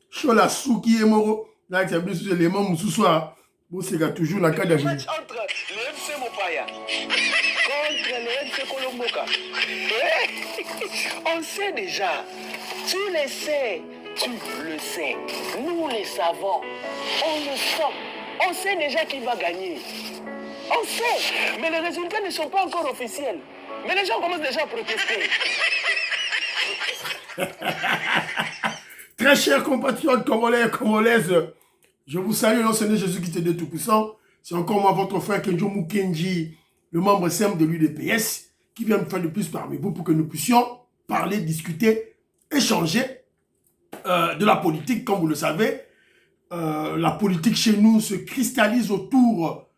Chola Souki et Moro, là, tu as vu les éléments ce soir. Bon, c'est toujours la cas d'agir. Entre le MC Mopaya contre le MC Kolomboka. On sait déjà. Tu le sais. Tu le sais. Nous le savons. On le sait. On sait déjà qui va gagner. On sait. Mais les résultats ne sont pas encore officiels. Mais les gens commencent déjà à protester. Très chers compatriotes congolais et congolaises, je vous salue au nom de Jésus-Christ de Tout-Puissant. C'est encore moi, votre frère Kenjo Mukenji, le membre simple de l'UDPS, qui vient me faire le plus parmi vous pour que nous puissions parler, discuter, échanger de la politique. Comme vous le savez, la politique chez nous se cristallise autour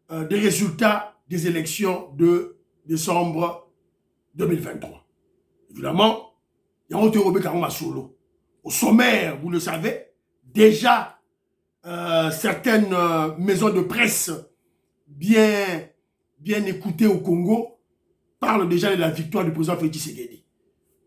des résultats des élections de décembre 2023. Évidemment, il y a un Robé Karoma Solo. Au sommaire, vous le savez, déjà certaines maisons de presse bien écoutées au Congo parlent déjà de la victoire du président Félix Tshisekedi.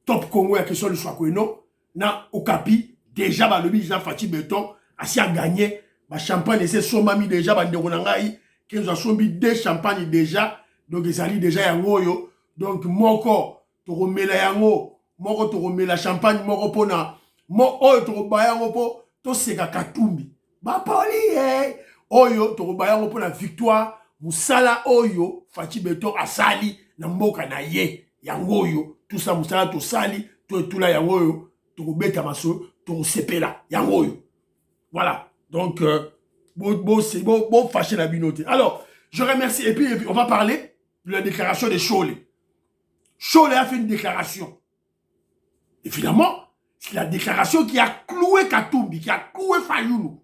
Top Congo, il y a question de Chouakweno, na Okapi, déjà, le président Fatih Beton a si à gagner, champagne et c'est somami déjà, Nderonangaï, qui nous a sombi deux champagnes déjà, donc ils allaient déjà yango, donc moko, toromela yango, moko toromela champagne, moko pona. Mo oyo tokobaya yango po toseka Katumbi bapoli oyo tokobaya yango po na victoire musala oyo Fatih Beton asali na mboka na ye yango oyo tout ça musala tosali to etula yango oyo tokobeta maso tokosepela yango oyo. Voilà, donc bon fâché la binote. Alors je remercie et puis on va parler de la déclaration de Cholet. Cholet a fait une déclaration, évidemment. C'est la déclaration qui a cloué Katumbi, qui a cloué Fayoulou,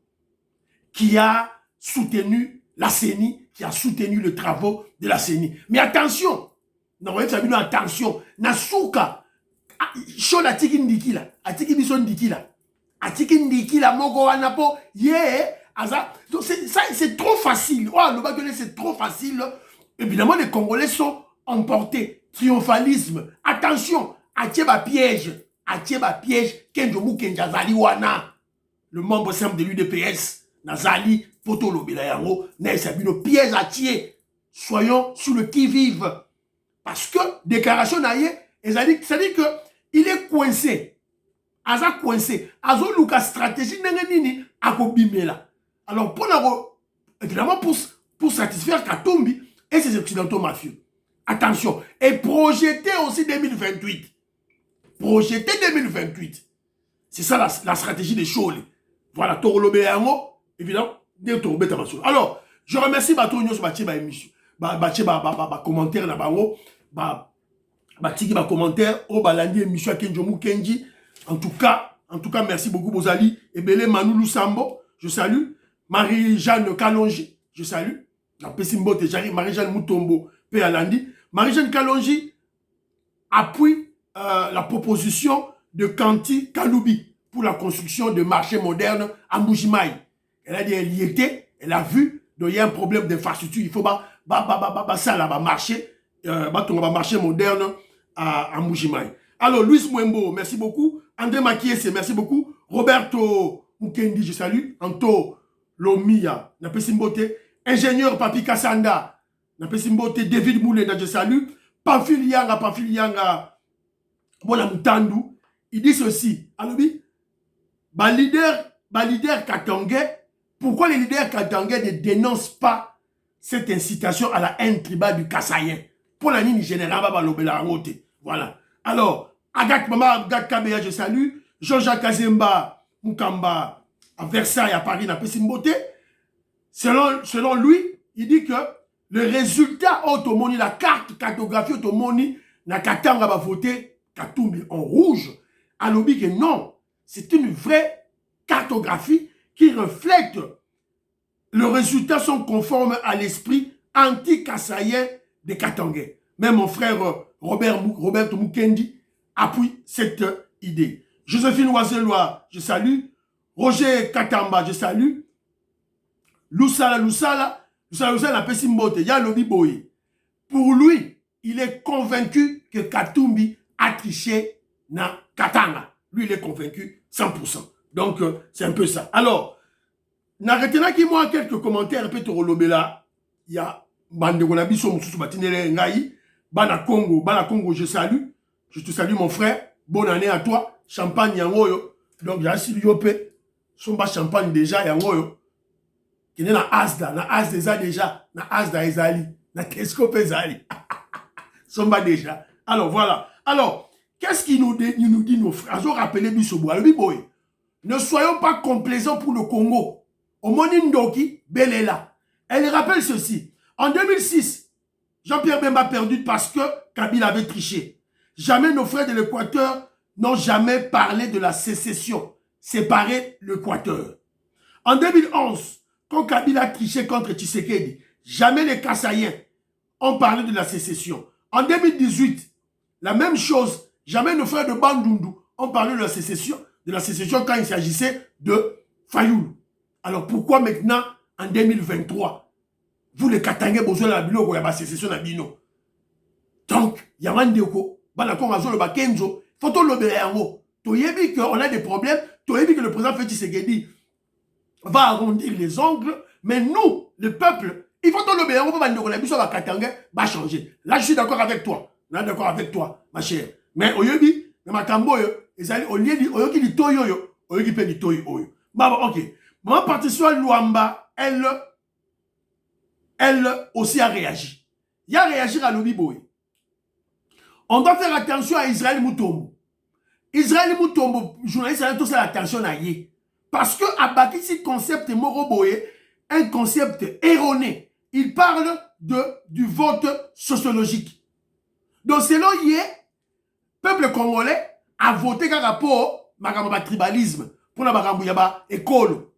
qui a soutenu la CENI, qui a soutenu les travaux de la CENI. Mais attention, attention, Nasuka, Chola Atiki Ndikila, Atiki Bison Ndikila, Atiki Ndikila, Moko Wanapo, donc c'est trop facile. Oh, le Bagolais, c'est trop facile. Évidemment, les Congolais sont emportés. Triomphalisme. Attention, Atieba piège. Atieba piège, Kenjo Mukenja Zali Wana, le membre simple de l'UDPS, Nazali, Poto Lobela Yango, Naïsabino, piège à tier. Soyons sous le qui-vive. Parce que, déclaration naïe, ça dit que il est coincé. Aza coincé. Azo Luka stratégie n'engenini, ako bimela. Alors, évidemment, pour satisfaire Katumbi et ses occidentaux mafieux. Attention. Et projeter aussi 2028. Projeté 2028. C'est ça la stratégie des Cholet. Voilà, Torolobe Yango, évidemment, alors, je remercie Batonio sur Baché émission. Baché commentaire na bango, Batiki commentaire au balandi émission Kenjo Mukenji. En tout cas, merci beaucoup Bozali et Belé Manoulou Sambo, je salue. Marie-Jeanne Kalonji, je salue. La Pessimbote, Marie-Jeanne Moutombo, P. Alandi. Marie-Jeanne Kalonji appuie la proposition de Kanti Kaloubi pour la construction de marchés modernes à Mbujimaï. Elle a dit, elle y était, elle a vu, donc il y a un problème d'infrastructure, il faut ça là, marché moderne à Mbujimaï. Alors, Louis Mwembo, merci beaucoup. André Makiese, merci beaucoup. Roberto Mukendi, je salue. Anto Lomia, Napesimbote. Ingénieur Papi Kassanda, Napesimbote. David Mouleda, je salue. Pamphile Yanga, Bona Mutandu, il dit ceci. Alors, leader katangais, pourquoi les leaders katangais ne dénoncent pas cette incitation à la haine tribale du Kassaïen? Pour la ligne générale, voilà. Alors, Agathe Kabeya, je salue. Jean-Jacques Azemba Mukamba, à Versailles, à Paris, na Pessimbote. Selon lui, il dit que le résultat automoni, la carte cartographie automoni, na Katanga va voter Katumbi en rouge, à l'objet que non, c'est une vraie cartographie qui reflète le résultat sont conformes à l'esprit anti-kassaïen des Katangais. Même mon frère Robert Mukendi appuie cette idée. Joséphine Oiselois, je salue. Roger Katamba, je salue. Lusala n'a pas si mbote. Il y a Lobi Boye. Pour lui, il est convaincu que Katumbi a triché dans Katanga. Lui, il est convaincu 100%. Donc, c'est un peu ça. Alors, n'arrêtez qui moi quelques commentaires, peut-être là. Il y a Bande Gonabiso, Moussou Batinele Ngaï, Bana Congo, je salue. Je te salue, mon frère. Bonne année à toi. Champagne Yangoyo. Donc, il y a Siliope. Son bas champagne déjà Yangoyo. Qui est dans Asda déjà. Dans Asda Ezali. Dans Tescope Ezali. Son bas déjà. Alors, voilà. Alors, qu'est-ce qu'il nous dit nos frères? Je rappelle Bissoboa. Ne soyons pas complaisants pour le Congo. Omoni Ndoki, Belela. Elle rappelle ceci. En 2006, Jean-Pierre Bemba a perdu parce que Kabila avait triché. Jamais nos frères de l'Équateur n'ont jamais parlé de la sécession. Séparer l'Équateur. En 2011, quand Kabila a triché contre Tshisekedi, jamais les Kassaïens ont parlé de la sécession. En 2018, la même chose. Jamais nos frères de Bandundu ont parlé de la sécession quand il s'agissait de Fayoulou. Alors pourquoi maintenant, en 2023, vous les Katangais, besoin de la bilo, il y a la sécession de Bino. Donc, il y a un déco, le Bakenzo, il faut le béréango. Tu as vu qu'on a des problèmes, tu as vu que le président Félix Tshisekedi va arrondir les ongles, mais nous, le peuple, il faut que le béréango, va changer. Là, je suis d'accord avec toi. Là, d'accord avec toi, ma chère. Mais au lieu de au lieu de toyo, au lieu de toyo. Ok. Maman partition Luamba, elle aussi a réagi. Il a réagi à Lobi Boy. On doit faire attention à Israël Moutombo. Israël Moutombo, journaliste, a tout ça attention à lui. Parce que à bâti ce concept Moro Boye, un concept erroné. Il parle du vote sociologique. Donc selon lui, peuple congolais a voté par rapport au tribalisme pour la école.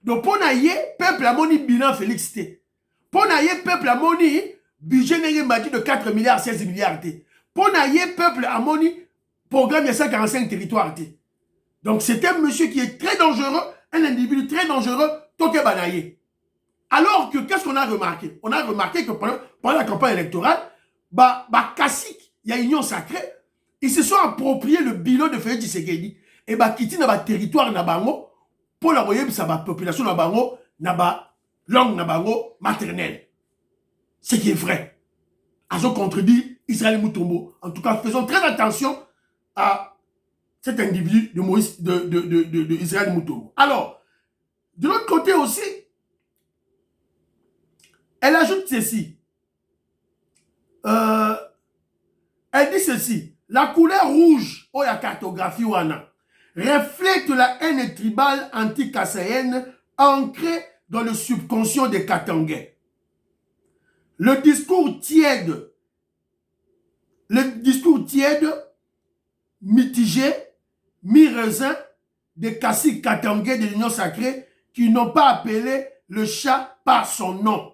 Donc pour naïe, peuple a moni bilan Félix T. Pour naïe, peuple a moni budget de 4 milliards, 16 milliards T. Pour naïe, peuple a moni programme de 145 territoires T. Donc c'est un monsieur qui est très dangereux, un individu très dangereux, Toke Banaye. Alors que qu'est-ce qu'on a remarqué? On a remarqué que pendant la campagne électorale, Kassik, il y a Union Sacrée, ils se sont appropriés le bilan de Félix Tshisekedi. Et Kiti na territoire na bango, pour la population na bango, langue na bango maternelle. Ce qui est vrai. Ils ont contredit Israël Moutombo. En tout cas, faisons très attention à cet individu de Israël Moutombo. Alors, de l'autre côté aussi, elle ajoute ceci. Elle dit ceci. La couleur rouge, ou la cartographie wana, reflète la haine tribale anti-kassaïenne ancrée dans le subconscient des Katangais. Le discours tiède, mitigé, mi-raisin des caciques katangais de l'Union sacrée qui n'ont pas appelé le chat par son nom.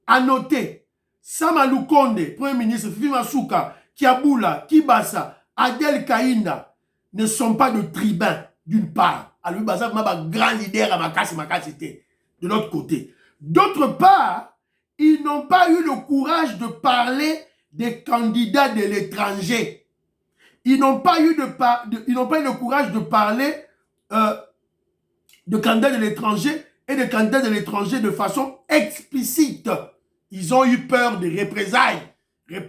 À noter, Samalou Konde, Premier ministre, Fima Souka, Kiaboula, Kibasa, Adel Kaïnda ne sont pas de tribuns, d'une part. Alors, Baza, grand leader à Makassi, de l'autre côté. D'autre part, ils n'ont pas eu le courage de parler des candidats de l'étranger. Ils n'ont pas eu le courage de parler de candidats de l'étranger et de candidats de l'étranger de façon explicite. Ils ont eu peur des représailles.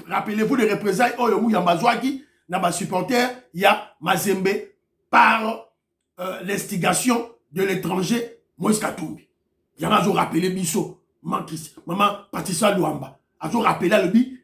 Rappelez-vous des représailles. Oh, il y a Mazouaki, il y a supporter, il y a Mazembe par l'instigation de l'étranger Moïse Katumbi. Il y a Mazou rappelé Bisso, maman Patricia Luamba. Mazou rappelé le bi.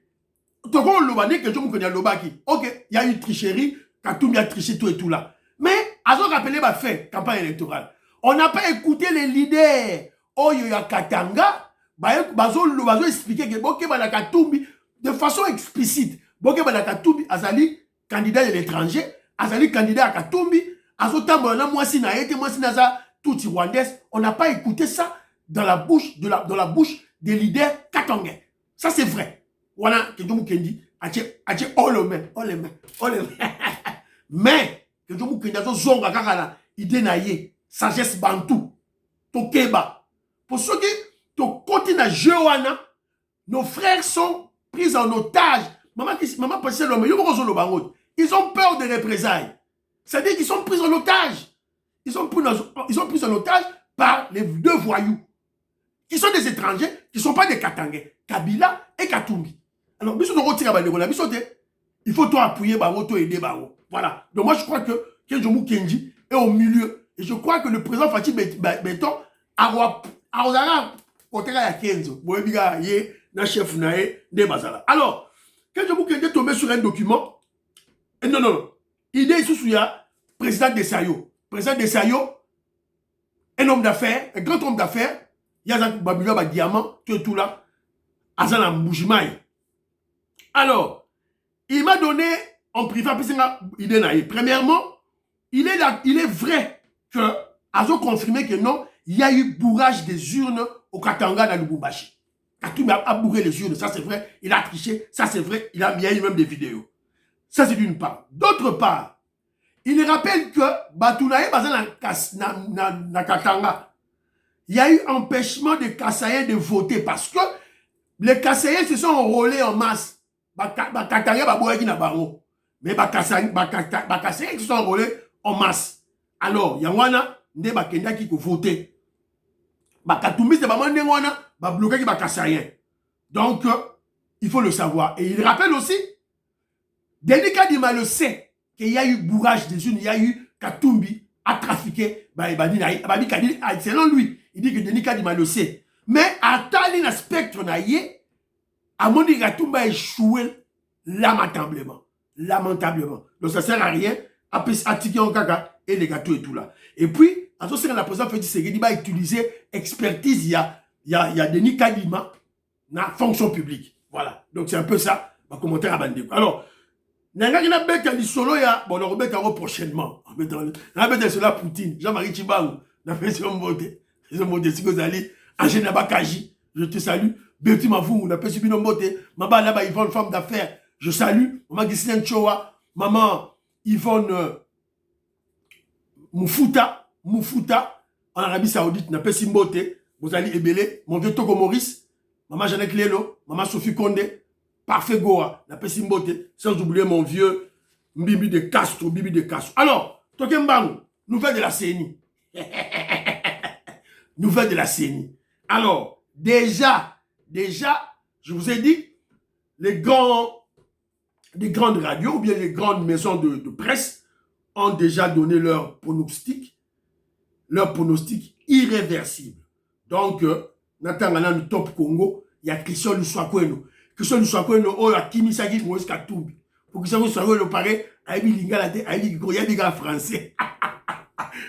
Toko Lobani que je me connais Lobaki. Ok, il y a eu tricherie, Katumbi a triché tout et tout là. Mais Mazou rappelé ma fait campagne électorale. On n'a pas écouté les leaders. Oh, il y a Katanga. Bazo expliquer que Boke Katumbi de façon explicite. Boke Katumbi Azali candidat de l'étranger, Azali candidat à Katumbi, Azotambola moi si naete moi si naza tout rwandaise. On n'a pas écouté ça dans la bouche dans la bouche des leaders katangais. Ça c'est vrai. Voilà que Djou Kendi a dit oh les mains. Mais que je vous kenda zonga kakana idée na ye sagesse bantou to keba pour ceux qui to côté na jewana nos frères sont pris en otage maman pensait l'homme ils ont peur de représailles, c'est-à-dire qu'ils sont pris en otage, ils sont pris en otage par les deux voyous qui sont des étrangers, qui ne sont pas des Katangais, Kabila et Katumbi. Alors, il faut toi appuyer, toi aider. Voilà. Donc moi, je crois que Kenjomu Kenji est au milieu. Et je crois que le président Fatih Beton a Kenzo. Alors, Kenjomu Kenji est tombé sur un document. Et non. Idée sous président Desayo. Président Desayo, un homme d'affaires, un grand homme d'affaires. Il y a un diamant, tout là. Azana Moujimaï. Alors, il m'a donné en privé, premièrement, il est vrai que Azo confirmé que non, il y a eu bourrage des urnes au Katanga dans Lubumbashi. Katumbi a bourré les urnes, ça c'est vrai, il a triché, ça c'est vrai, il y a eu même des vidéos. Ça c'est d'une part. D'autre part, il rappelle que Batounaye na Katanga, il y a eu empêchement des Kassaïens de voter parce que les Kassaïens se sont enrôlés en masse. Mais les Kassaïens se sont enrôlés en masse. Alors, il y a des Bakenda qui ont voté. Katumbi, c'est pas bloqué les Kassaïens. Donc, il faut le savoir. Et il rappelle aussi, Denis Kadima le sait, qu'il y a eu bourrage des unes, il y a eu Katumbi à trafiquer. Selon lui, il dit que Denis Kadima le sait. Mais à Tali, spectre naïe, à mon avis, Katumbi a échoué lamentablement. Donc ça sert à rien. À tiquer en caca et les gâteaux et tout là. Et puis, à ce moment la présidente Félix Tshisekedi va utiliser expertise. Il y a Denis Kadima dans la fonction publique. Voilà. Donc c'est un peu ça, ma commentaire à Bandeko. Alors, Nangakina bête du solo ya, bon, on va mettre prochainement. On va mettre cela Poutine, Jean-Marie Tchibaou, na fait son beauté. Son beauté, si vous allez, Angèle Bakaji, je te salue. Berti Mavou, na fait son beauté. Maman là-bas, Yvonne, femme d'affaires, je salue. Maman Gisèle Chowa, maman Yvonne Moufuta, en Arabie Saoudite, na fait son beauté. Vous allez ébélé, mon vieux Togo Maurice, maman Jeannette Lelo, maman Sophie Condé. Parfait Goa, la Pessimbote, sans oublier mon vieux Bibi de Castro. Alors, Tokembangu, nouvelle de la CENI. Nouvelle de la CENI. Alors, déjà, je vous ai dit, les grandes radios ou bien les grandes maisons de presse ont déjà donné leur pronostic irréversible. Donc, Natangana du Top Congo, il y a Christian Luswakweno. Que ce soit oh la Kimisaki Moïse Katumbi pour que ça soit le pareil à Ebi Lingala à Ebi Goya français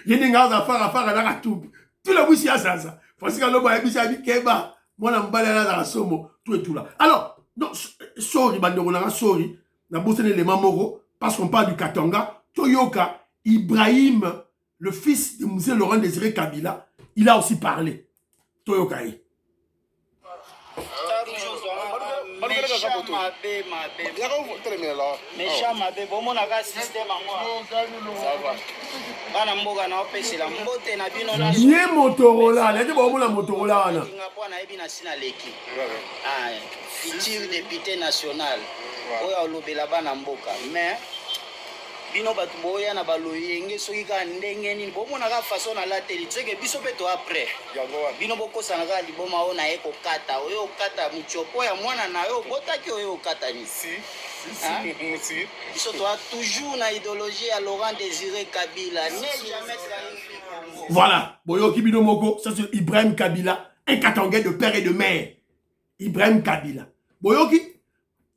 il y a des gars à faire à la Katumbi tout le monde c'est ça parce que l'homme a Ebi Sabi Keba moi la mbala là dans somo tout et tout là. Alors non sorry bandorona sorry na bossé les mamoro parce qu'on parle du Katanga Toyoka Ibrahim le fils de Mzee Laurent Désiré Kabila il a aussi parlé Toyoka méchant mabe bomonaka système yango bana mboka na opesela mbote na bino na ye Motorola leki bomona Motorola wana kinga po na yebi na sina leki futur député national oyo olobela bana mboka mais bino bato boya na baloyenge soki ka ndenge nini bomonaka façon na lateli tseke biso pe to après bino bokosana ka liboma oyo na ye kokata oyo okata muchopo ya mwana na yo botaki oyo okata ni biso to toujours na idéologie ya Laurent Désiré Kabila ne jamais trahi. Voilà, boyoki bino moko, ça c'est Ibrahim Kabila, un Katangais de père et de mère. Ibrahim Kabila. Boyoki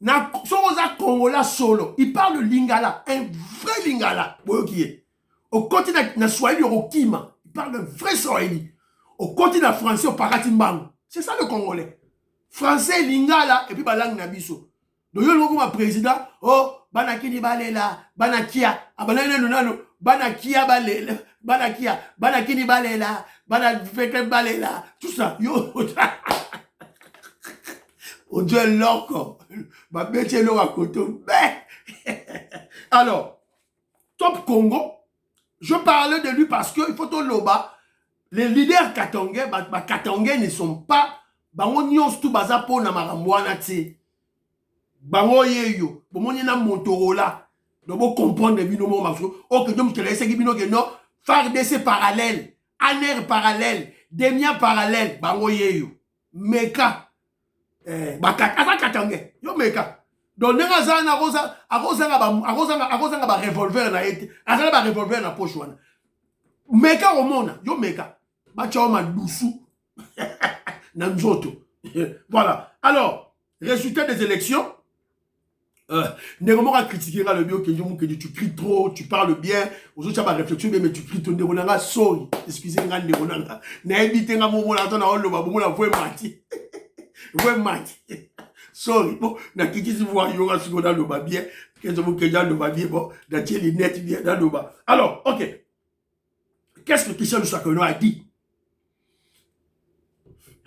na soza Congolais solo, il parle lingala, un vrai lingala. Boyoki. Au continent na Swahili Rokima, il parle un vrai Swahili. Au continent français au Paratimbangu. C'est ça le Congolais. Français lingala et puis balang nabiso. Donc yo loko ma président, oh banakini balela, banakia, abanane nunano, banakia balela, banakini balela, banafeke balela, tout ça. Yo on dit loco. Ma bête est à côté. Alors, Top Congo, je parlais de lui parce que il faut tout loba. Les leaders katangais, katangais ne sont pas bango nyons tout baza po na maramwana tse. Bango yeyo, bomoni na Motorola. Donc vous comprenez bino mo maso. OK, donc je laisse bino que non, FARDC parallèle, ANER parallèle, Demia parallèle, bango yeyo. Meka asa katangais, yo meka. Donc nenga za na akoza ba revolver na ete. Asa ba revolver na poche wana. Meka omona, yo meka. Bachoma doussou. Nanzoto. Voilà. Alors, résultat des élections. Négomo a critiqué le bio que tu cries trop, tu parles bien. Aux autres, tu as ma réflexion, mais tu cries trop. Négonanga, sorry. Excusez-moi, Négonanga. N'habitez pas mon là, ton aolo, bon, la voix mati. Voix mati. Sorry. Bon, n'a quitté si vous voyez, il y aura ce qu'on a le bas bien. Qu'est-ce que vous avez le bas bien, bon, dans les nets bien, dans le bas. Alors, ok. Qu'est-ce que Christian Lusakone a dit?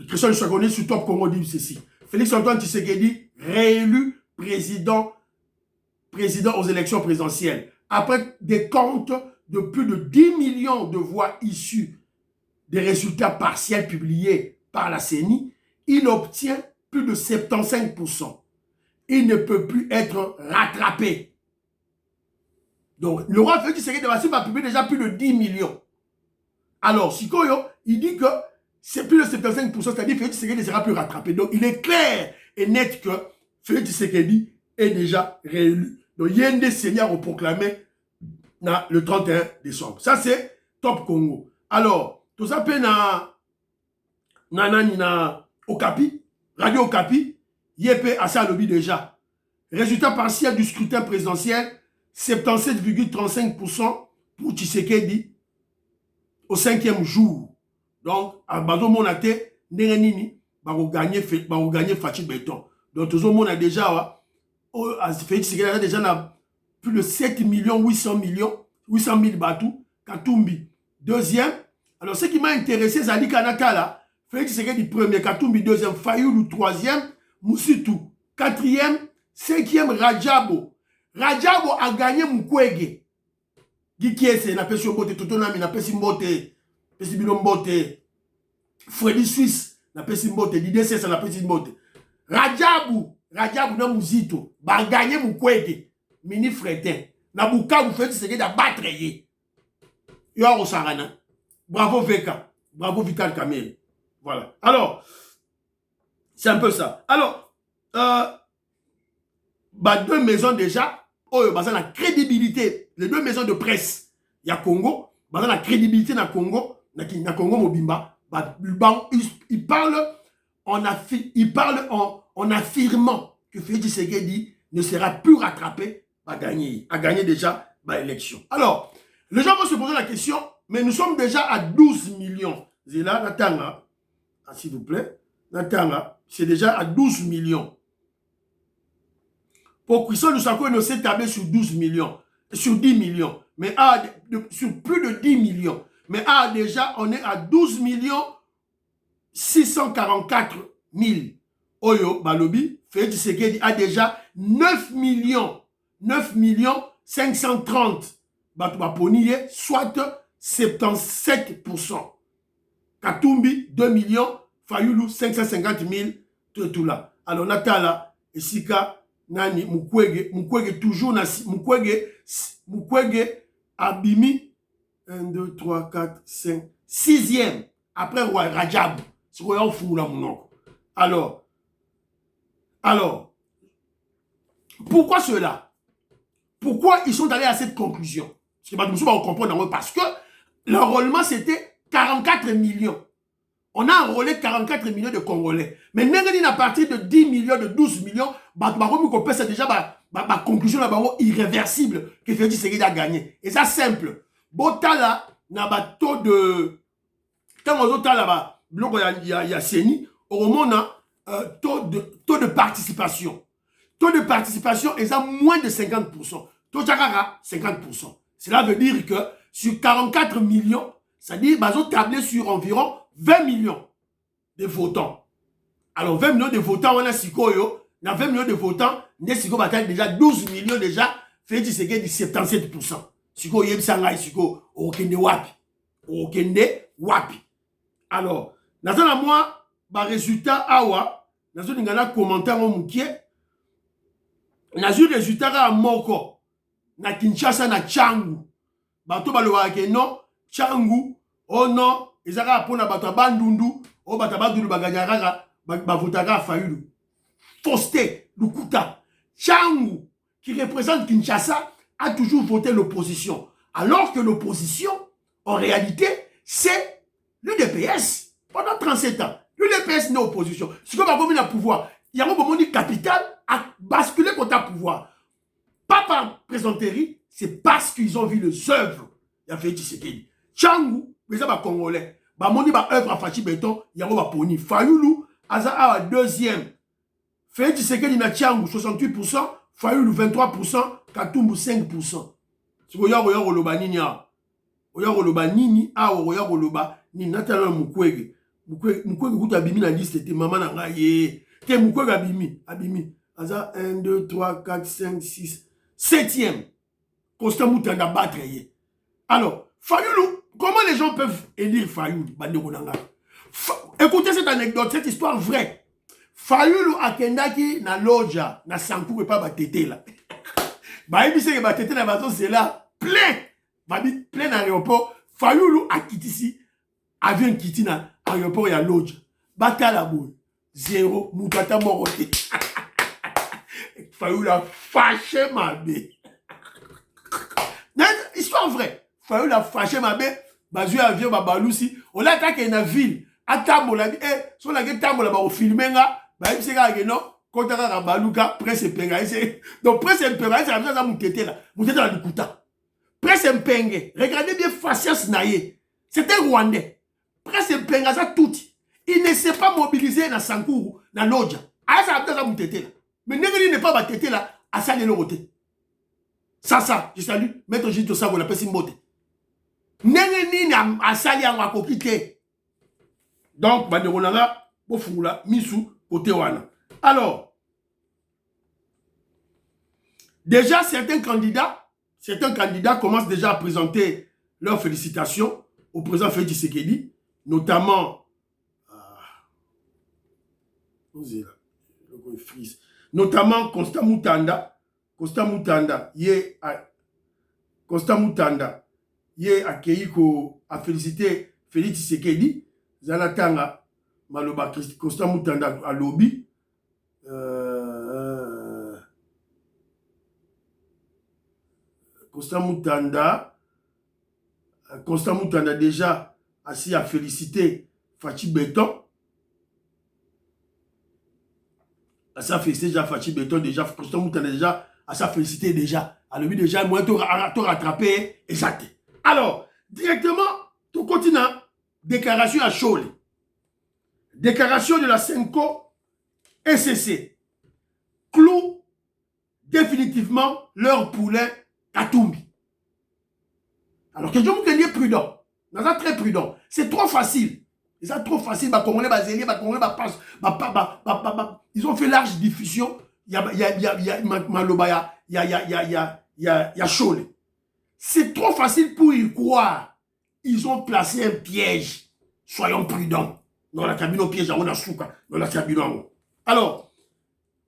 Christian Lusakone sur Top Congo dit ceci. Félix Antoine Tshisekedi, réélu président aux élections présidentielles. Après des comptes de plus de 10 millions de voix issues des résultats partiels publiés par la CENI, il obtient plus de 75%. Il ne peut plus être rattrapé. Donc, le roi Félix Tshisekedi va publier déjà plus de 10 millions. Alors, Sikoyo, il dit que c'est plus de 75%, c'est-à-dire que Félix Tshisekedi ne sera plus rattrapé. Donc, il est clair et net que Félix Tshisekedi est déjà réélu. Donc, il y a un des seigneurs proclamé le 31 décembre. Ça, c'est Top Congo. Alors, tout ça peut na Okapi, Radio Okapi, Yépe Assa Lobby déjà. Résultat partiel du scrutin présidentiel, 77,35% pour Tshisekedi au 5e jour. Donc, à Bazo Monate, Nenenini, va gagner Fatih Béton. Donc, tout le monde a déjà, Félix Tshisekedi a déjà plus de 800 000 batous, Katumbi. Deuxième, alors ce qui m'a intéressé, c'est Ali Kanakala, Félix Tshisekedi premier, Katumbi deuxième, Fayoulou troisième, Moussitou quatrième, cinquième, Rajabo. Rajabo a gagné Mukwege. Gikiese, na pesi mbote, Totonami, na pesi mbote, pesi bilombote, Freddy Suisse, na pesi mbote, Didier Sessa, na pesi mbote. Rajabu na Muzito, ba gagné Mukwege, Mini Fretin, na Bukavu Félix Tshisekedi a battre ye. Yo Sarana. Bravo Veka, bravo Vital Kamel. Voilà. Alors, c'est un peu ça. Alors, deux maisons déjà, dans la crédibilité, les deux maisons de presse, il y a Congo, dans la crédibilité dans Congo, Congo Mobimba, il parle en affirmant que Félix Tshisekedi ne sera plus rattrapé, a gagné déjà l'élection. Alors, les gens vont se poser la question, mais nous sommes déjà à 12 millions. C'est là, Natanga, s'il vous plaît, Natanga, c'est déjà à 12 millions. Pour Christian Lusakone, on s'est tablé sur 12 millions, sur 10 millions, mais sur plus de 10 millions. Mais déjà, on est à 12 millions 644 000. Oyo, Balobi, Félix Tshisekedi a déjà 9 millions 530 Batouaponiye, soit 77%. Katumbi, 2 millions, Fayoulou, 550 000, tout là. Alors, Natala, Esika, Nani, Mukwege, toujours, Mukwege, Abimi, 1, 2, 3, 4, 5, 6e, après Rajab, c'est quoi on fout là, mon oncle. Alors, pourquoi cela? Pourquoi ils sont allés à cette conclusion? Parce que l'enrôlement, c'était 44 millions. On a enrôlé 44 millions de Congolais. Mais à partir de 10 millions, de 12 millions, c'est déjà ma conclusion irréversible que Félix Tshisekedi a gagné. Et ça, simple. Botala, n'a pas taux de... Quand on a là-bas, il y a CENI, au moment, taux de participation. Taux de participation est à moins de 50%. Taux de 50%. Cela veut dire que sur 44 millions, c'est-à-dire qu'ils ont tablé sur environ 20 millions de votants. Alors 20 millions de votants, on a Sikoyo. Dans 20 millions de votants, on a déjà 12 millions déjà, fait du 77%. siko yebisa ngai siko okende wapi. Okende wapi. Alors, naza na moi ba résultat awa, nazo ningana commentaire mo mukie. Nazo résultat ka moko na Kinshasa na Tchangu. Bato balobaka ke non, Tchangu, oh non, ezaka pona bato bandundu, oh bato bandundu baganyaka bavotaka Fayulu. Fausseté, Lukuta. Tchangu, qui représente Kinshasa, a toujours voté l'opposition. Alors que l'opposition, en réalité, c'est l'UDPS pendant 37 ans. L'UDPS n'est opposition. Ce que va venir au pouvoir, il y a un moment de capital à basculer contre le pouvoir. Pas par présenterie, c'est parce qu'ils ont vu les œuvres. Il y a fait Tshisekedi. Tchangu, mais ça va congolais. Bah moni ba œuvre à Fachi Béton, il y a un poni. Fayulu, Aza a deuxième. Fait Tshisekedi na Tchangu 68%, Fayulu 23%, Katumbu 5%. Si vous avez un nini a, vous avez nini a, vous avez nini natala mukwege. Mukwege kuta abimi na liste te maman na ngaye. Te mukwege abimi. Aza 1, 2, 3, 4, 5, 6, 7e. Constant Moutanda battre. Alors, Fayulu, comment les gens peuvent élire Fayulu? Écoutez cette anecdote, cette histoire vraie. Fayulu akendaki na loja, na sankou et pas batete là. Baïbise que batete na bateau c'est là, plein. Plein d'aéroport. Fayulu a quitté ici, avion quitté na aéroport et à loja. Bata la boule. 0, moutata moroté. Fayulu a fâché ma bé. Histoire vraie. Fayulu a fâché ma bé. Bazu avion babalousi. On l'a attaqué dans la ville. Atambola dit, sur la gueule tambola ba filmer nga. Baïbise que non. Quand on a baluka, presse penga. Donc presse penga, c'est la chose à moutete là. Moutete là du kouta. Presse penga. Regardez bien facias naïe. C'était Rwandais. Presse penga ça tout. Il ne s'est pas mobilisé dans Sankourou, dans l'Odja. Ah ça a besoin de moutete là. Mais n'est pas batete là. À ça de l'autre. Ça, je salue. Maître Gito Savo, la personne mote. N'est à sali à wakokite. Donc, Banderonanga, Bofula, Misu, Otewana. Alors, déjà, certains candidats commencent déjà à présenter leurs félicitations au président Félix Tshisekedi, notamment Constant Moutanda. Constant Moutanda, a félicité Félix Tshisekedi. Zalatanga, Maloba, Constant Moutanda à lobby. Constant Moutanda déjà assis à féliciter Fachi Béton. À sa félicité déjà Fachi Béton déjà. Constant Moutanda déjà à sa félicité déjà. À lui déjà, moi, tout rattrapé, exact. Alors, directement, tout continent, déclaration à Chole. Déclaration de la Senko SCC. Clou définitivement leur poulet Katumbi. Alors que je vous dis prudent. Nous sommes très prudent. C'est trop facile. C'est trop facile. Ils ont fait large diffusion. Il y a Chole. C'est trop facile pour y croire. Ils ont placé un piège. Soyons prudents. Dans la cabine au piège, on a souka. Dans la cabine. Alors,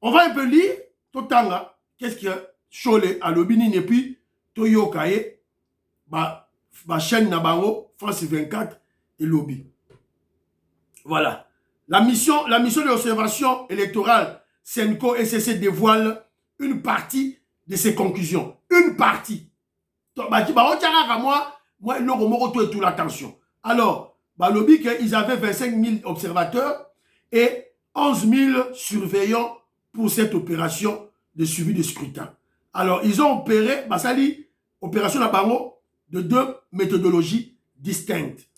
on va un peu lire. Totanga, qu'est-ce qu'il y a? Chole, à l'obini, et puis Toyo Kaye, chaîne Nabango, France 24 et lobby. Voilà. La mission d'observation électorale Senko SCC dévoile une partie de ses conclusions. Une partie. Moi, tout l'attention. Alors, lobby qu'ils avaient 25 000 observateurs et 11 000 surveillants pour cette opération de suivi de scrutin. Alors, ils ont opéré, opération Nabango, de deux méthodologies distinctes.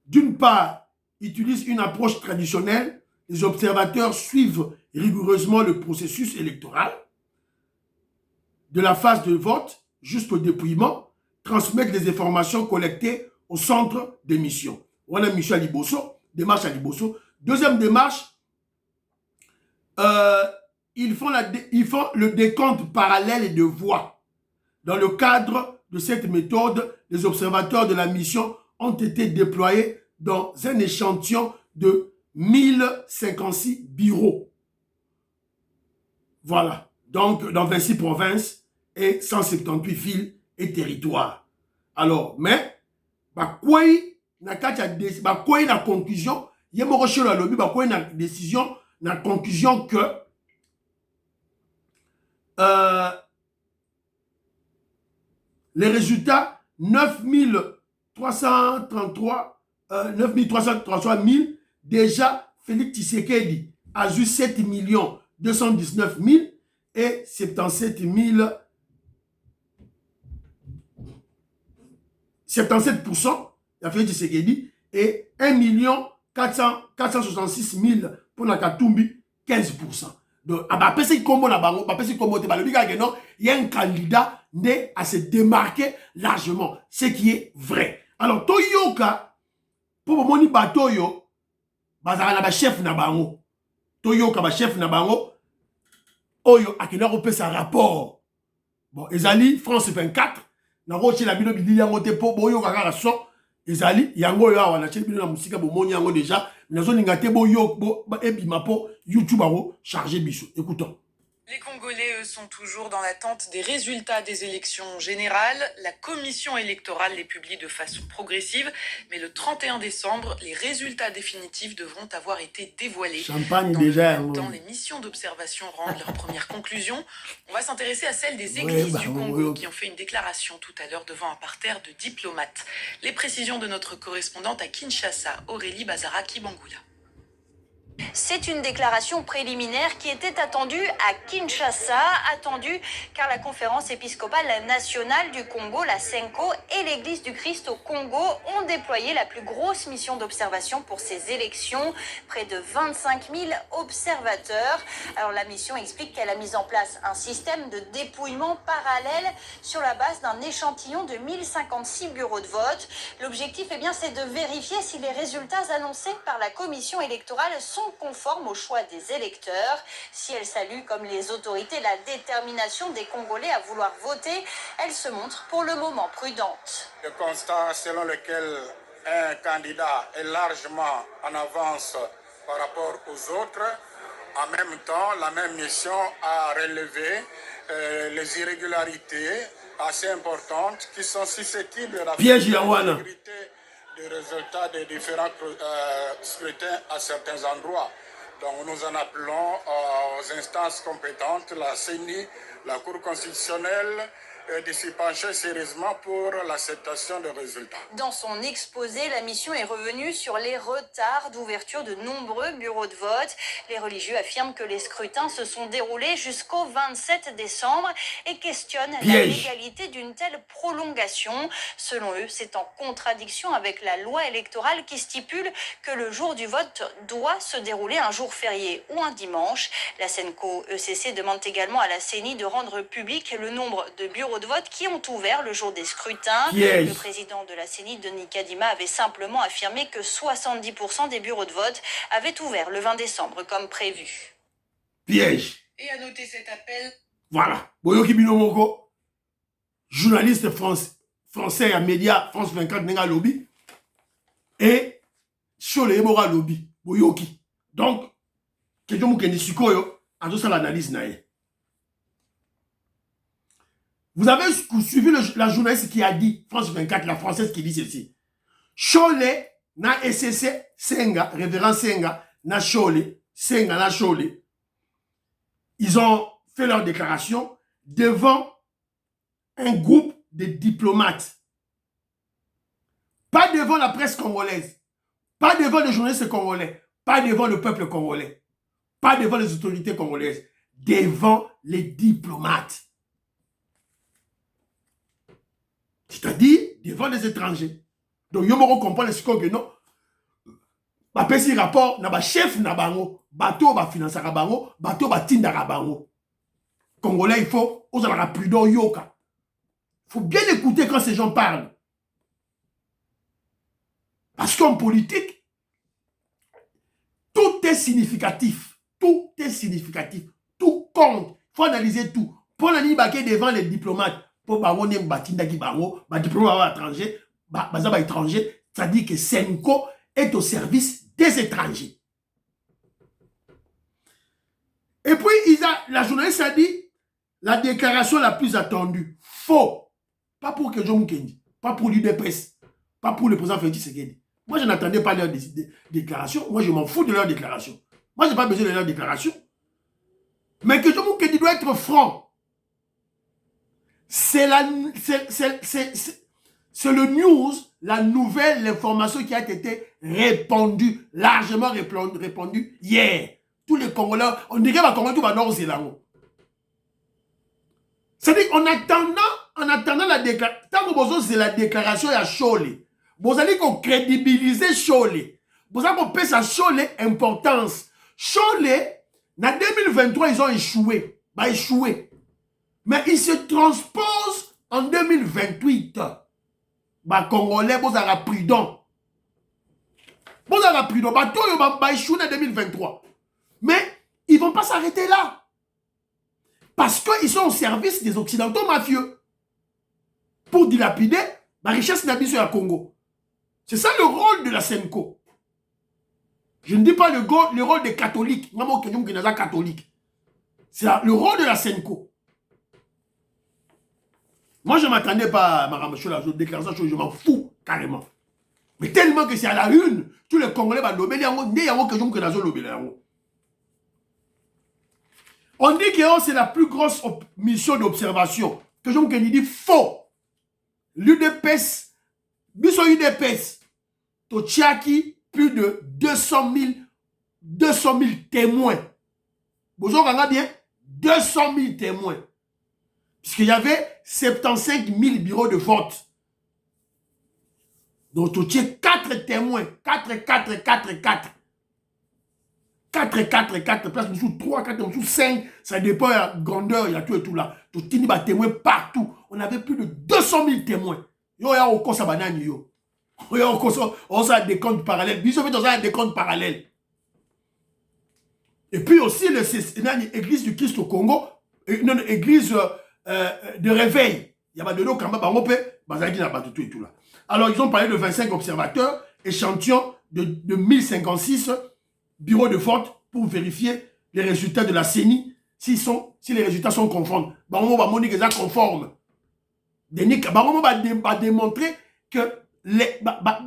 D'une part, ils utilisent une approche traditionnelle. Les observateurs suivent rigoureusement le processus électoral, de la phase de vote jusqu'au dépouillement, transmettent les informations collectées au centre d'émission. On a mission à Liboso, démarche à Liboso. Deuxième démarche, ils font le décompte parallèle de voix dans le cadre de cette méthode, les observateurs de la mission ont été déployés dans un échantillon de 1056 bureaux. Voilà. Donc, dans 26 provinces et 178 villes et territoires. Alors, mais, quoi na conclusion, il y a une décision, la conclusion que les résultats 9333 000, déjà Félix Tshisekedi a eu 7 219 000 et 77 000 77% de Félix Tshisekedi et 1 466 000 pour Nakatumbi, 15%. Donc, il y a un candidat né à se démarquer largement, ce qui est vrai. Alors, Toyoka, pour moni batoyo, bazala na chef na bango. Toyoka ba chef na bango, oyo akena ko pesa rapport. Bon, ezali France 24, na roche la bino bili yango te po boyo kaka so, ezali yango yo awa na cheli bino na musika bo moni yango déjà, nazo ninga te boyo bo ebima po YouTube aro charger biso. Écoutons. Les Congolais, eux, sont toujours dans l'attente des résultats des élections générales. La commission électorale les publie de façon progressive, mais le 31 décembre, les résultats définitifs devront avoir été dévoilés. Champagne dans déjà. le même temps, les missions d'observation rendent leurs premières conclusions. On va s'intéresser à celle des églises du Congo qui ont fait une déclaration tout à l'heure devant un parterre de diplomates. Les précisions de notre correspondante à Kinshasa, Aurélie Bazara-Kibangula. C'est une déclaration préliminaire qui était attendue à Kinshasa, attendue car la conférence épiscopale nationale du Congo, la SENCO, et l'Église du Christ au Congo ont déployé la plus grosse mission d'observation pour ces élections, près de 25 000 observateurs. Alors la mission explique qu'elle a mis en place un système de dépouillement parallèle sur la base d'un échantillon de 1056 bureaux de vote. L'objectif, c'est de vérifier si les résultats annoncés par la commission électorale sont conformes au choix des électeurs. Si elle salue, comme les autorités, la détermination des Congolais à vouloir voter, elle se montre pour le moment prudente. Le constat selon lequel un candidat est largement en avance par rapport aux autres, en même temps, la même mission a relevé les irrégularités assez importantes qui sont susceptibles Piège des résultats des différents scrutins à certains endroits. Donc nous en appelons aux instances compétentes, la CENI, la Cour constitutionnelle, de s'y pencher sérieusement pour l'acceptation des résultats. Dans son exposé, la mission est revenue sur les retards d'ouverture de nombreux bureaux de vote. Les religieux affirment que les scrutins se sont déroulés jusqu'au 27 décembre et questionnent la légalité d'une telle prolongation. Selon eux, c'est en contradiction avec la loi électorale qui stipule que le jour du vote doit se dérouler un jour férié ou un dimanche. La SENCO-ECC demande également à la CENI de rendre public le nombre de bureaux de vote qui ont ouvert le jour des scrutins. Le président de la CENI, Denis Kadima, avait simplement affirmé que 70% des bureaux de vote avaient ouvert le 20 décembre comme prévu. Piège. Et à noter cet appel. Voilà. Boyoki Binomoko, journaliste français à média France 24 Nenga Lobby et Chole Ebora Lobby. Boyoki. Donc, quelqu'un qui est Sikoyo, a tout ça l'analyse naïe. Vous avez suivi la journaliste qui a dit, France 24, la française qui dit ceci. Chole, na SSC, Senga, révérend Senga, na Chole, Senga, na Chole. Ils ont fait leur déclaration devant un groupe de diplomates. Pas devant la presse congolaise, pas devant les journalistes congolais, pas devant le peuple congolais, pas devant les autorités congolaises, devant les diplomates. C'est-à-dire devant les étrangers. Donc, yo moko comprendre ce que non. Ba pesi rapport na ba chef na bango, bateau ba financera bango, bateau ba tindara bango. Congolais, il faut osala prudent yoka. Il faut bien écouter quand ces gens parlent. Parce qu'en politique, tout est significatif. Tout est significatif. Tout compte. Il faut analyser tout. Pour l'animer devant les diplomates. pour bango ne batinda ki bango, ba diplôme à étranger, ba étranger, c'est-à-dire que Senko est au service des étrangers. Et puis, la journaliste a dit la déclaration la plus attendue. Faux. Pas pour que John Mukendi, pas pour l'UDPS, pas pour le président Félix Tshisekedi. Moi, je n'attendais pas leur déclaration. Moi, je m'en fous de leur déclaration. Moi, je n'ai pas besoin de leur déclaration. Mais que John Mukendi doit être franc. C'est le news, la nouvelle, l'information qui a été répandue, largement répandue hier. Tous les Congolais, on dirait que les Congolais, tout va nord-zéland. C'est-à-dire qu'en attendant la déclaration, tant que vous avez la déclaration à Cholé, vous allez crédibiliser Cholé. Vous allez faire à Cholé importance. Cholé, en 2023, ils ont échoué. Mais ils se transposent en 2028. Congolais, vous avez prudent. Vous avez prudent. Ils vont échouer en 2023. Mais ils ne vont pas s'arrêter là. Parce qu'ils sont au service des Occidentaux mafieux. Pour dilapider la richesse de la Congo. C'est ça le rôle de la Senko. Je ne dis pas le rôle des catholiques. C'est le rôle de la Senko. Moi, je ne m'attendais pas à ma déclaration, je m'en fous carrément. Mais tellement que c'est à la une, tous les Congolais vont lobby, on dit que c'est la plus grosse mission d'observation. Que Jean Kennedy dit faux. L'UDPS, biso UDPS, Tochiaki, plus de 200 000 témoins. Vous avez bien 200 000 témoins. Puisqu'il y avait 75 000 bureaux de vote. Donc, Tochiaki, 4 témoins. 4, 4 places, 3, 4, 5, ça dépend de la grandeur, il y a tout et tout là. Tout il y a des témoins partout. On avait plus de 200 000 témoins. Il y a encore ça banane yo. Il y a encore des comptes parallèles. Bisous fait dans des comptes parallèles. Et puis aussi l'église du Christ au Congo, église de réveil. Il y a des gens qui ont tout et tout là. Alors ils ont parlé de 25 observateurs, échantillons de 1056 bureau de vote pour vérifier les résultats de la CENI si les résultats sont conformes. On va montrer qu'ils sont conformes. On va démontrer que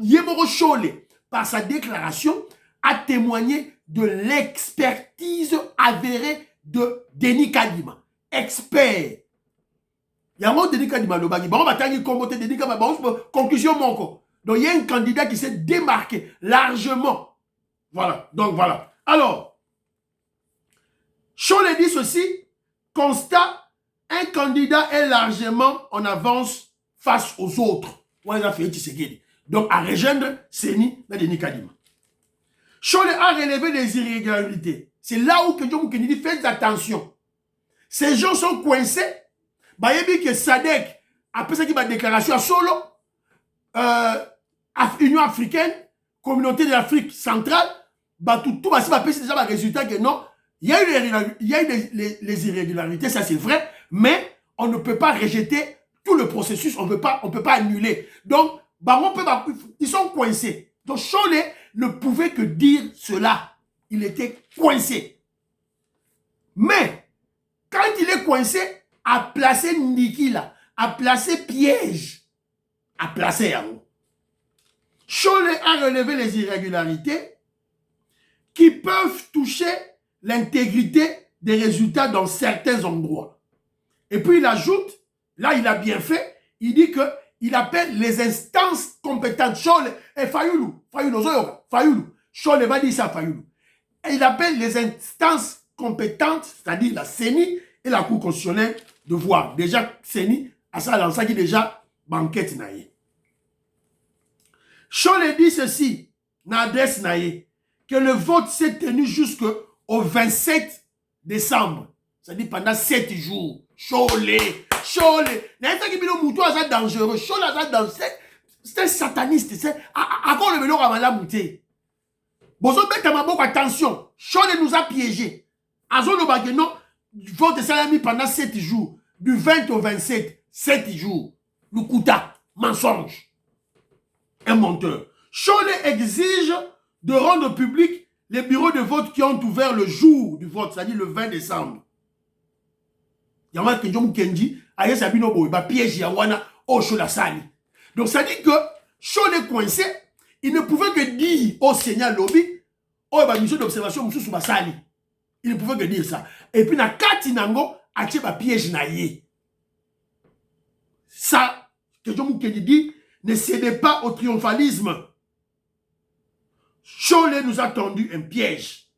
Yemoro Cholé, par sa déclaration, a témoigné de l'expertise avérée de Denis Kadima. Expert. Il y a un Denis Kadima. Conclusion manque. Donc il y a un candidat qui s'est démarqué largement. Voilà, donc voilà. Alors, Cholé dit ceci, constat, un candidat est largement en avance face aux autres. Donc, à rejoindre Seni dans Denis Kadima. Cholé a relevé les irrégularités. C'est là où John Kennedy fait attention. Ces gens sont coincés. Bayebi que Sadek, après ça qui va déclaration à Solo, Union africaine, communauté de l'Afrique centrale, tout va se passer déjà le résultat que non, il y a eu les irrégularités, ça c'est vrai, mais on ne peut pas rejeter tout le processus, on ne peut pas annuler. Donc, ils sont coincés. Donc, Cholé ne pouvait que dire cela. Il était coincé. Mais, quand il est coincé, à placer Niki là, à placer piège, à placer Yango. Cholé a relevé les irrégularités qui peuvent toucher l'intégrité des résultats dans certains endroits. Et puis il ajoute, là il a bien fait, il dit qu'il appelle les instances compétentes. Cholé et Fayoulou. Cholé va dire ça à Fayoulou. Et il appelle les instances compétentes, c'est-à-dire la CENI et la Cour constitutionnelle, de voir. Déjà, CENI, à ça, l'ensemble qui déjà banquette naïe. Cholé dit ceci, n'adresse naïe, que le vote s'est tenu jusqu'au 27 décembre. C'est-à-dire pendant 7 jours. Cholé. C'est dangereux. Cholé, c'est un sataniste. Encore le vélo à la moutée. Attention. Cholé nous a piégés. Azo le bagno, vote s'est mis pendant 7 jours. Du 20 au 27. 7 jours. Lukuta, mensonge. Un menteur. Cholet exige de rendre public les bureaux de vote qui ont ouvert le jour du vote, c'est-à-dire le 20 décembre. Yaman Kenjom Kenji, Aye Sabino Boy, piège Yawana, Chola Sani. Donc ça dit que Cholet coincé, il ne pouvait que dire au Seigneur Lobby, oh, mission d'observation, monsieur Soubasali. Il ne pouvait que dire ça. Et puis, na Katinango, a tché ba piège na yé. Ça, que John Moukedi dit, ne cédez pas au triomphalisme. Cholet nous a tendu un piège.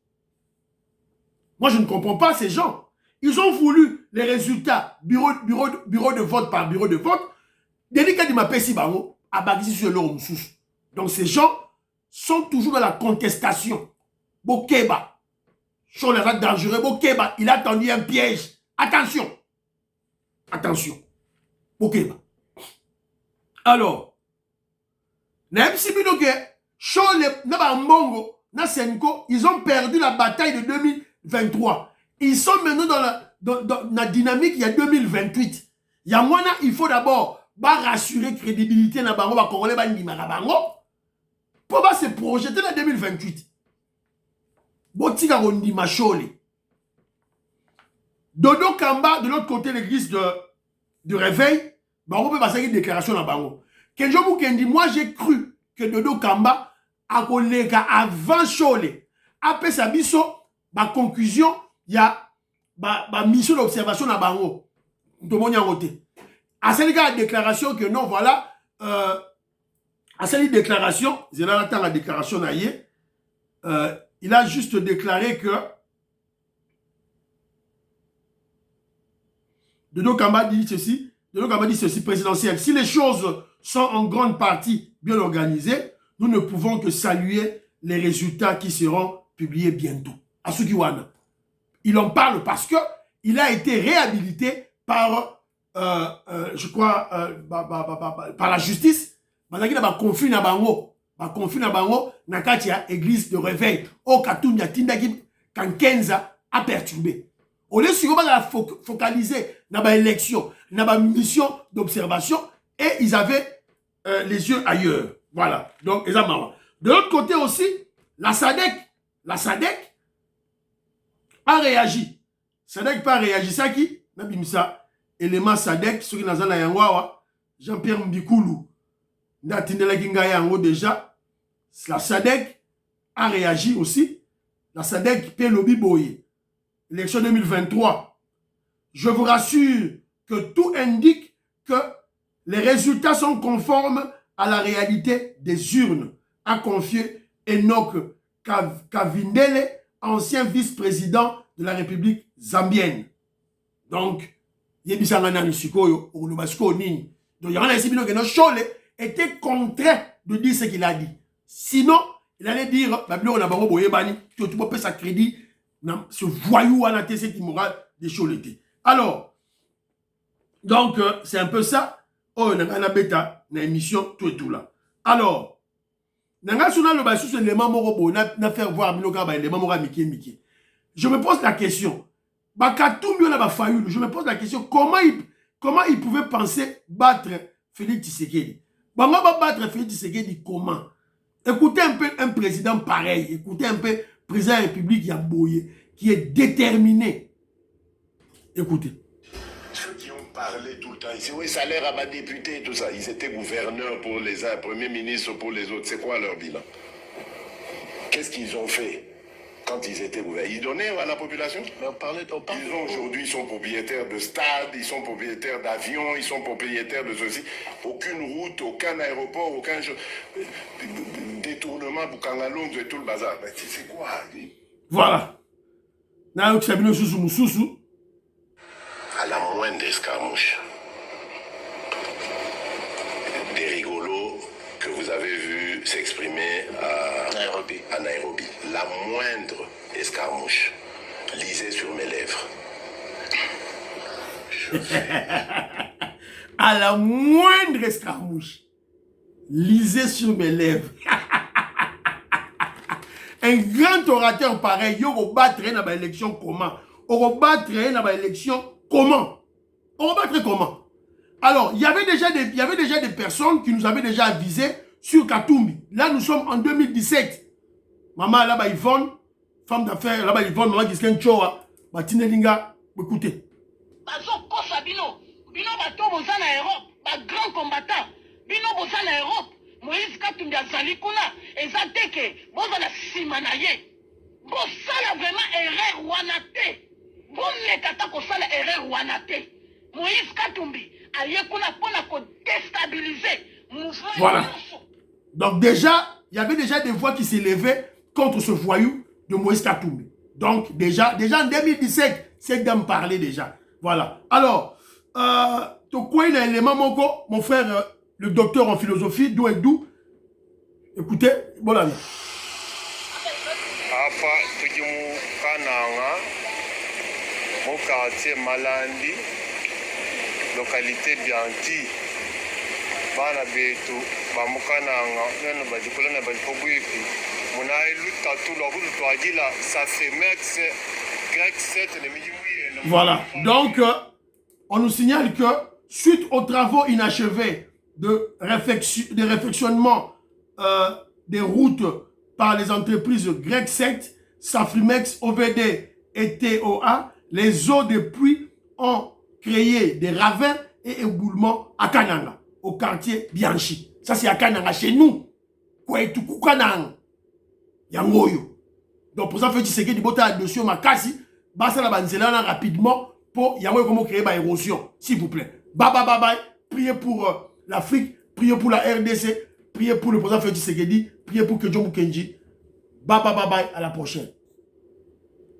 Moi, je ne comprends pas ces gens. Ils ont voulu les résultats, bureau de vote par bureau de vote. Délicat de ma Pessi Bango, à Bagisi sur l'homme sous. Donc, ces gens sont toujours dans la contestation. Bokeba. Cholet est dangereux. Bokeba, il a tendu un piège. Attention. Attention. Bokeba. Alors, Cholet, Mbongo, Nasenko, ils ont perdu la bataille de 2023. Ils sont maintenant dans la dynamique, il y a 2028. Yamwana, il faut d'abord rassurer crédibilité na bango, ba Congolais, ba Ndimara bango, pour se projeter en 2028. Botika Rondima Cholet. Dodo Kamba, de l'autre côté, l'église du réveil, bango peut passer une déclaration na bango. Kenjo Mukendi, moi j'ai cru que Dodo Kamba a collègue avant Cholet. Après sa biso, ma conclusion, il y a ma mission d'observation na bango. Tout le monde y a voté. À cette déclaration que non, voilà, à cette déclaration, j'ai là la déclaration naïe, il a juste déclaré que Dodo Kamba dit ceci, présidentiel. Si les choses sont en grande partie bien organisées, nous ne pouvons que saluer les résultats qui seront publiés bientôt. Asukiwana. Il en parle parce que il a été réhabilité par, je crois, par la justice. Il a confié na bango. Nakatia, église de réveil. Au Katunya, Tindaki, Kankenza a perturbé. Au lieu de focaliser dans l'élection, dans la mission d'observation, et ils avaient les yeux ailleurs. Voilà. Donc, de l'autre côté aussi, la SADC a réagi. SADC pas réagi. Ça qui? Nabimsa, élément SADC, ceux qui n'ont pas Yangawa, Jean-Pierre Mbikoulou, Natindela Kinga Yango déjà. La SADC a réagi aussi. La SADC paie lobby boye. Élection 2023. Je vous rassure que tout indique que les résultats sont conformes à la réalité des urnes, a confié Enoch Kavindele, ancien vice-président de la République zambienne. Donc, Cholet était contraint de dire ce qu'il a dit. Sinon, il allait dire, tu peux sa crédit, ce voyou à la TC moral des Choletés. Alors, donc, c'est un peu ça. Oh, on a bêta, une émission, tout et tout là. Alors, je me pose la question. Je me pose la question, comment il pouvait penser battre Félix Tshisekedi? Battre Félix Tshisekedi comment? Écoutez un peu un président pareil, écoutez un peu le président de la République Yamboye, qui est déterminé. Écoutez. Ceux qui ont parlé tout le temps ici, oui, salaire à ma députée, tout ça, ils étaient gouverneurs pour les uns, premiers ministres pour les autres. C'est quoi leur bilan? Qu'est-ce qu'ils ont fait quand ils étaient gouverneurs? Ils donnaient à la population? Aujourd'hui, ils sont propriétaires de stades, ils sont propriétaires d'avions, ils sont propriétaires de ceci. Aucune route, aucun aéroport, aucun détournement pour Kangalongs et tout le bazar. Mais c'est quoi? Voilà. À la moindre escarmouche, des rigolos que vous avez vus s'exprimer à Nairobi. La moindre escarmouche, lisez sur mes lèvres. À la moindre escarmouche, lisez sur mes lèvres. Un grand orateur pareil, il va battre dans l'élection comment? On va battre dans l'élection comment? On va battre comment? Alors, il y avait déjà des personnes qui nous avaient déjà avisé sur Katumbi. Là, nous sommes en 2017. Maman, là-bas, Yvonne, femme d'affaires, là-bas, Yvonne, maman, qui est Choa, Batinelinga, écoutez. Bino bato boza na Europe, ba grand combattant. Bino boza na Europe, Moïse Katumbi azali kuna, eza teke, boza na sima na ye. Bosala vraiment erreur wana te. Bomekata kosala erreur wana te. Moïse Katumbi aye kuna pona ko déstabiliser mouvement. Voilà. Donc déjà, il y avait déjà des voix qui s'élevaient contre ce voyou de Moïse Katumbi. Donc déjà en 2017, c'est d'en parler déjà. Voilà. Alors, quoi il a un élément, mon frère, le docteur en philosophie, d'où et d'où. Écoutez, bon ami. Apa tujimu kananga, mon quartier Malandi, localité Bianti, bana betu, bamukananga, nene bajikolana bajikobuifi, munayi lutatu lwakutu twagila Safemex, Grec 7 ne mijimuye. Voilà. Donc on nous signale que suite aux travaux inachevés de réfectionnement des routes par les entreprises Grec 7, Safrimex, OVD et TOA, les eaux de pluie ont créé des ravins et éboulements à Kananga, au quartier Bianchi. Ça c'est à Kananga, chez nous. Kouetuku Kananga. Yangoyo. Donc pour ça, fait que du bota dessus Makasi, basa la banzelana rapidement. Pour Yahweh comment créer ma érosion, s'il vous plaît. Bye bye bye bye. Priez pour l'Afrique, priez pour la RDC, priez pour le président Félix Tshisekedi, priez pour Kedjo Mukenji. Bye bye bye bye. À la prochaine.